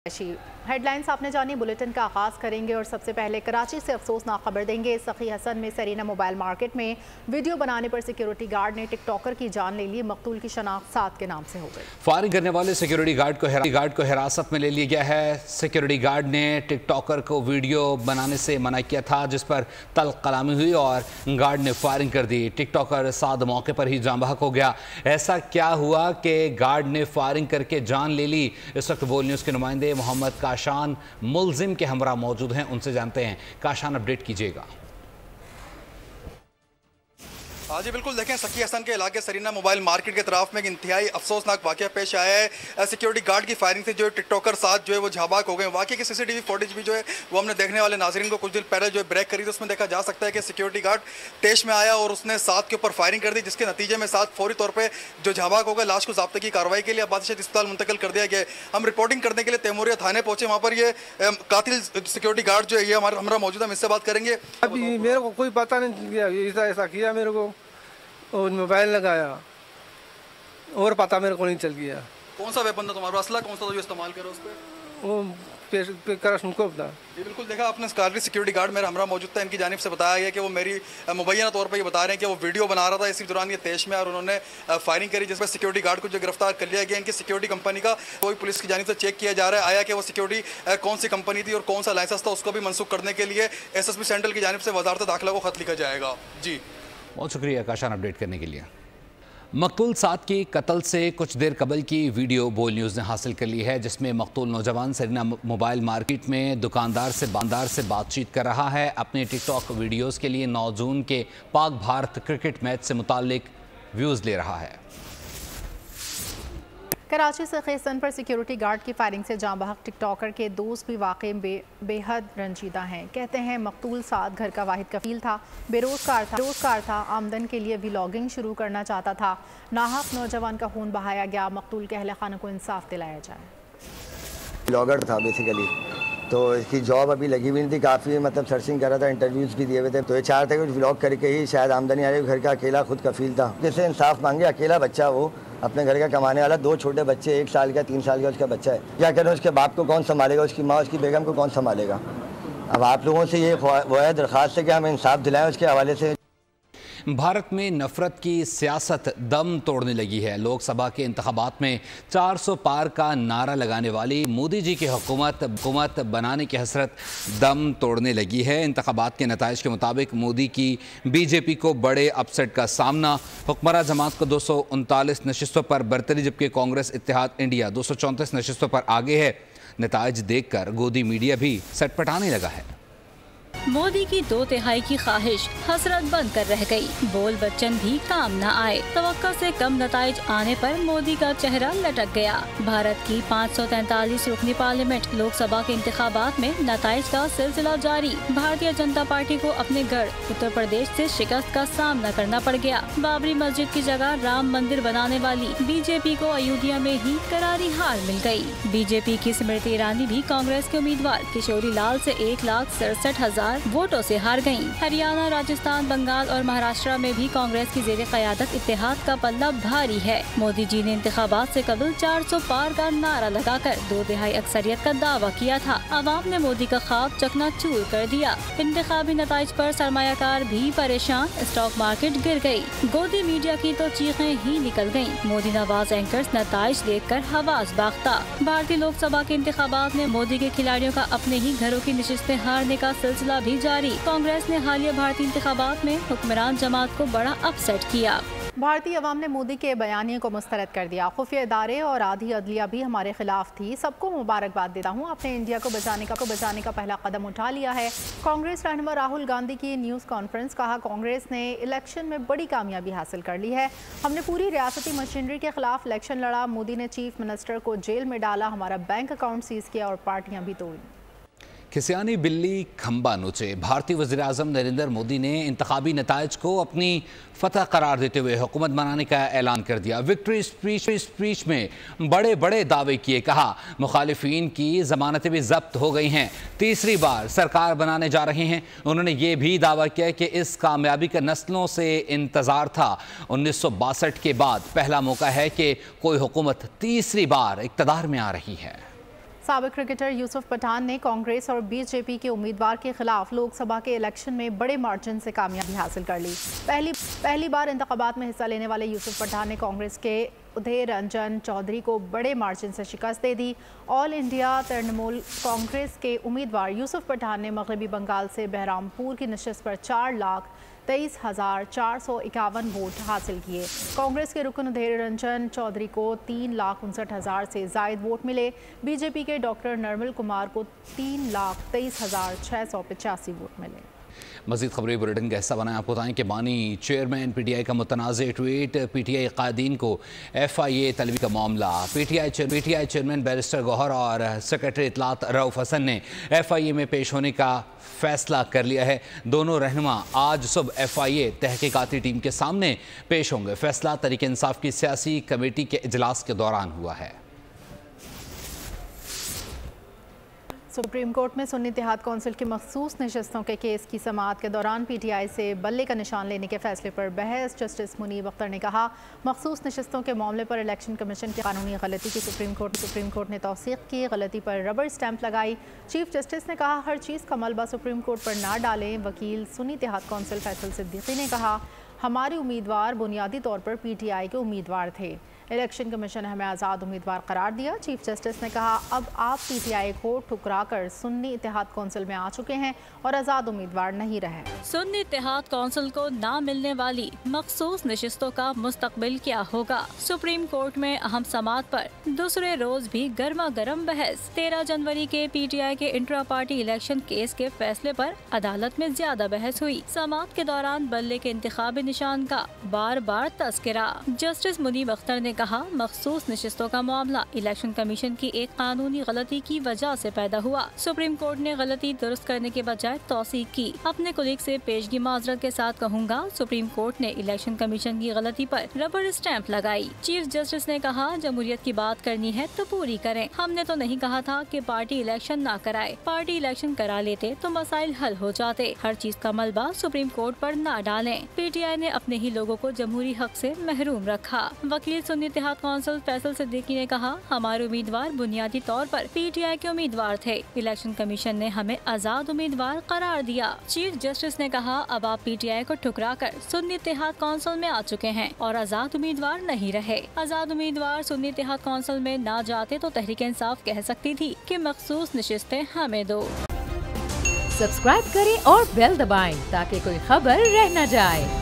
Headlines आपने जानी। Bulletin का आगाज करेंगे और सबसे पहले कराची से अफसोसनाक खबर देंगे। सखी हसन में सरीना मोबाइल मार्केट में वीडियो बनाने पर सिक्योरिटी गार्ड ने टिकटॉकर की जान ले ली। मकतूल की शनाख्त साद के नाम से हो गई। फायरिंग करने वाले सिक्योरिटी गार्ड को हिरासत में ले लिया गया है। सिक्योरिटी गार्ड ने टिकटॉकर को वीडियो बनाने से मना किया था, जिस पर तल्ख कलामी हुई और गार्ड ने फायरिंग कर दी। टिकटॉकर साद मौके पर ही जान बहक हो गया। ऐसा क्या हुआ कि गार्ड ने फायरिंग करके जान ले ली? इस वक्त बोल न्यूज़ के नुमाइंदे मोहम्मद काशान मुलजिम के हमरा मौजूद हैं, उनसे जानते हैं। काशान, अपडेट कीजिएगा। हाँ जी बिल्कुल, देखें सखी हसन के इलाके सरीना मोबाइल मार्केट के तरफ में एक इंतहाई अफसोसनाक वाक़या पेश आया है। सिक्योरिटी गार्ड की फायरिंग से जो है टिकटॉकर साथ जो है वो झाबाक हो गए। वाक़े की सीसीटीवी फुटेज भी जो है वो हमने देखने वाले नाज़रीन को कुछ दिन पहले जो है ब्रेक करी, तो उसमें देखा जा सकता है कि सिक्योरिटी गार्ड तेश में आया और उसने साथ के ऊपर फायरिंग कर दी, जिसके नतीजे में साथ फौरी तौर पर जो झाबाक हो गए। लाश को ज़ाब्ते की कार्रवाई के लिए बादशाह अस्पताल मुंतकिल कर दिया गया। हम रिपोर्टिंग करने के लिए तैमूरिया थाने पहुंचे, वहाँ पर ये कातिल सिक्योरिटी गार्ड जो है ये हमारा मौजूद है, हम इससे बात करेंगे। अभी मेरे को कोई पता नहीं, ऐसा किया मेरे को और मोबाइल लगाया और पता मेरे को नहीं चल गया। कौन सा वेपन था तुम्हारा? असला कौन सा था जो इस्तेमाल करो उस पर? वो करशनकोव था। जी बिल्कुल, देखा आपने कारगिल सिक्योरिटी गार्ड मेरा हमरा मौजूद था। इनकी जानिब से बताया गया कि वो मेरी मुबैना तौर पर ये बता रहे हैं कि वो वीडियो बना रहा था, इसी दौरान ये तेश में और उन्होंने फायरिंग करी, जिसमें सिक्योरिटी गार्ड को जो गिरफ्तार कर लिया गया। इनकी सिक्योरिटी कंपनी का कोई पुलिस की जानिब से चेक किया जा रहा है आया कि वो सिक्योरिटी कौन सी कंपनी थी और कौन सा लाइसेंस था, उसको भी मनसूख करने के लिए SSB सेंट्रल की जानिब से वजारत दाखिला को खत लिखा जाएगा। जी बहुत शुक्रिया काशान, अपडेट करने के लिए। मकतूल साद की कत्ल से कुछ देर कबल की वीडियो बोल न्यूज़ ने हासिल कर ली है, जिसमें मकतूल नौजवान सरीना मोबाइल मार्केट में दुकानदार से बातचीत कर रहा है। अपने टिकटॉक वीडियोस के लिए 9 जून के पाक भारत क्रिकेट मैच से मुताल्लिक व्यूज़ ले रहा है। कराची से खेसन पर सिक्योरिटी गार्ड की फायरिंग से जाँ बहक टिकटॉकर के दोस्त भी वाकई बेहद रंजीदा हैं। कहते हैं मकतूल साद घर का वाहिद कफील था, बेरोजगार था, आमदन के लिए व्लॉगिंग शुरू करना चाहता था। नाहक नौजवान का खून बहाया गया। मकतूल के अहले खाना को इंसाफ दिलाया जाए। ब्लॉगर था बेसिकली, तो इसकी जॉब अभी लगी हुई नहीं थी। काफ़ी मतलब सर्चिंग कर रहा था, इंटरव्यूज़ भी दिए हुए थे। तो ये चाहते थे कि व्लॉग करके ही शायद आमदनी आ रही। घर का अकेला खुद कफील था, जैसे इंसाफ मांगे। अकेला बच्चा, वो अपने घर का कमाने वाला, 2 छोटे बच्चे, 1 साल का 3 साल का उसका बच्चा है। क्या करें, उसके बाप को कौन संभालेगा, उसकी माँ उसकी बेगम को कौन संभालेगा। अब आप लोगों से ये वो है दरख्वास्त है कि हम इंसाफ दिलाएं उसके हवाले से। भारत में नफरत की सियासत दम तोड़ने लगी है। लोकसभा के इंतखाबात में 400 पार का नारा लगाने वाली मोदी जी की हुकूमत बनाने की हसरत दम तोड़ने लगी है। इंतखाबात के नताइज के मुताबिक मोदी की बीजेपी को बड़े अपसेट का सामना। हुक्मरान जमात को 239 नशिस्तों पर बरतरी, जबकि कांग्रेस इत्तेहाद इंडिया 234 नशिस्तों पर आगे है। नताइज देखकर गोदी मीडिया भी सटपटाने लगा है। मोदी की 2/3 की ख्वाहिश हसरत बन कर रह गई। बोल बच्चन भी काम न आए। तवक्का से कम नताइज आने पर मोदी का चेहरा लटक गया। भारत की 543 रुकनी पार्लियामेंट लोकसभा के इंतखाबात में नताइज का सिलसिला जारी। भारतीय जनता पार्टी को अपने गढ़ उत्तर प्रदेश से शिकस्त का सामना करना पड़ गया। बाबरी मस्जिद की जगह राम मंदिर बनाने वाली बीजेपी को अयोध्या में ही करारी हार मिल गयी। बीजेपी की स्मृति ईरानी भी कांग्रेस के उम्मीदवार किशोरी लाल से 1,67,000 वोटों से हार गईं। हरियाणा, राजस्थान, बंगाल और महाराष्ट्र में भी कांग्रेस की जेर क़यादत इत्तेहाद का पल्ला भारी है। मोदी जी ने इंतखाबात से कबल 400 पार का नारा लगाकर 2/3 अक्सरियत का दावा किया था। अवाम ने मोदी का ख्वाब चकनाचूर कर दिया। इंतखाबी नताइज पर सरमायाकार भी परेशान। स्टॉक मार्केट गिर गयी। गोदी मीडिया की तो चीखें ही निकल गयी। मोदी नवाज एंकर्स नताइज देख कर हवास बाख्ता। भारतीय लोकसभा के इंतखाबात में मोदी के खिलाड़ियों का अपने ही घरों की नशिस्तें हारने का सिलसिला भी जारी। कांग्रेस ने हालिया भारतीय इंतखाबात में हुक्मरान जमात को बड़ा अपसेट किया। भारतीय अवाम ने मोदी के बयानिए को मुस्तरद कर दिया। खुफिया इदारे और आधी अदलिया भी हमारे खिलाफ थी। सबको मुबारकबाद देता हूँ, आपने इंडिया को बचाने का पहला कदम उठा लिया है। कांग्रेस रहनुमा राहुल गांधी की न्यूज़ कॉन्फ्रेंस। कहा, कांग्रेस ने इलेक्शन में बड़ी कामयाबी हासिल कर ली है। हमने पूरी रियासती मशीनरी के खिलाफ इलेक्शन लड़ा। मोदी ने चीफ मिनिस्टर को जेल में डाला, हमारा बैंक अकाउंट सीज किया और पार्टियां भी तोड़ी। खिसियानी बिल्ली खंबा नोचे। भारतीय वज़ीर आज़म नरेंद्र मोदी ने इंतखाबी नताइज को अपनी फतह करार देते हुए हुकूमत बनाने का ऐलान कर दिया। विक्ट्री स्पीच में बड़े बड़े दावे किए। कहा, मुखालिफिन की ज़मानतें भी जब्त हो गई हैं, तीसरी बार सरकार बनाने जा रहे हैं। उन्होंने ये भी दावा किया कि इस कामयाबी का नस्लों से इंतज़ार था। 1962 के बाद पहला मौका है कि कोई हुकूमत तीसरी बार इक़्तिदार में आ रही है। साबिक क्रिकेटर यूसुफ पठान ने कांग्रेस और बीजेपी के उम्मीदवार के खिलाफ लोकसभा के इलेक्शन में बड़े मार्जिन से कामयाबी हासिल कर ली। पहली बार इंतखाबात में हिस्सा लेने वाले यूसुफ पठान ने कांग्रेस के उदय रंजन चौधरी को बड़े मार्जिन से शिकस्त दे दी। ऑल इंडिया तृणमूल कांग्रेस के उम्मीदवार यूसुफ पठान ने मगरबी बंगाल से बहरामपुर की नशिस्त पर 4,23,451 वोट हासिल किए। कांग्रेस के रुकन उदय रंजन चौधरी को 3,59,000 से जायद वोट मिले। बीजेपी के डॉक्टर नर्मल कुमार को 3,23,685 वोट मिले। मज़ीद खबरें बुलेटिन का हिस्सा बनाएं। आपको बताएं कि बानी चेयरमैन PTI का मुतनाज़ ट्वीट, PTI कायदीन को FIA तलबी का मामला। PTI चेयरमैन बैरिस्टर गौहर और सेक्रेटरी इतलात रऊफ हसन ने FIA में पेश होने का फैसला कर लिया है। दोनों रहनुमा आज सुबह FIA तहकीकाती टीम के सामने पेश होंगे। फैसला तहरीक इंसाफ की सियासी कमेटी के इजलास के दौरान हुआ है। सुप्रीम कोर्ट में सुन्नी इत्तेहाद कौंसिल की मखसूस नशस्तों के केस की समाअत के दौरान PTI से बल्ले का निशान लेने के फैसले पर बहस। जस्टिस मुनीब अख्तर ने कहा, मखसूस नशस्तों के मामले पर इलेक्शन कमीशन की कानूनी गलती की सुप्रीम कोर्ट ने तौसीक की, गलती पर रबर स्टैंप लगाई। चीफ जस्टिस ने कहा, हर चीज़ का मलबा सुप्रीम कोर्ट पर ना डालें। वकील सुन्नी इत्तेहाद कौंसिल फैसल सिद्दीकी ने कहा, हमारे उम्मीदवार बुनियादी तौर पर PTI के उम्मीदवार थे। इलेक्शन कमीशन ने हमें आज़ाद उम्मीदवार करार दिया। चीफ जस्टिस ने कहा, अब आप PTI को ठुकरा कर सुन्नी इत्तेहाद कौंसिल में आ चुके हैं और आज़ाद उम्मीदवार नहीं रहे। सुन्नी इत्तेहाद कौंसिल को ना मिलने वाली मखसूस नशिस्तों का मुस्तकबिल क्या होगा? सुप्रीम कोर्ट में अहम समाअत पर दूसरे रोज भी गर्मा गर्म बहस। 13 जनवरी के PTI के इंट्रा पार्टी इलेक्शन केस के फैसले पर अदालत में ज्यादा बहस हुई। समाअत के दौरान बल्ले के इंतखाबी निशान का बार बार तस्करा। जस्टिस मुनीब अख्तर ने कहा, मखसूस नशिस्तों का मामला इलेक्शन कमीशन की एक कानूनी गलती की वजह से पैदा हुआ। सुप्रीम कोर्ट ने गलती दुरुस्त करने के बजाय तौसीक की। अपने कुलीग से पेशगी माजरत के साथ कहूँगा, सुप्रीम कोर्ट ने इलेक्शन कमीशन की गलती पर रबर स्टैंप लगाई। चीफ जस्टिस ने कहा, जमहूरियत की बात करनी है तो पूरी करें। हमने तो नहीं कहा था कि पार्टी इलेक्शन ना कराए। पार्टी इलेक्शन करा लेते तो मसाइल हल हो जाते। हर चीज का मलबा सुप्रीम कोर्ट पर ना डालें। PTI ने अपने ही लोगों को जमहूरी हक से महरूम रखा। वकील सुन्नी इत्तेहाद कौंसिल फैसल सिद्दीकी ने कहा, हमारे उम्मीदवार बुनियादी तौर पर PTI के उम्मीदवार थे। इलेक्शन कमीशन ने हमें आज़ाद उम्मीदवार करार दिया। चीफ जस्टिस ने कहा, अब आप PTI को ठुकरा कर सुन्नी इत्तेहाद कौंसिल में आ चुके हैं और आज़ाद उम्मीदवार नहीं रहे। आज़ाद उम्मीदवार सुन्नी इत्तेहाद कौंसिल में ना जाते तो तहरीक इंसाफ कह सकती थी कि मखसूस नशिस्तें हमें दो। सब्सक्राइब करें और बेल दबाएं ताकि कोई खबर रह न जाए।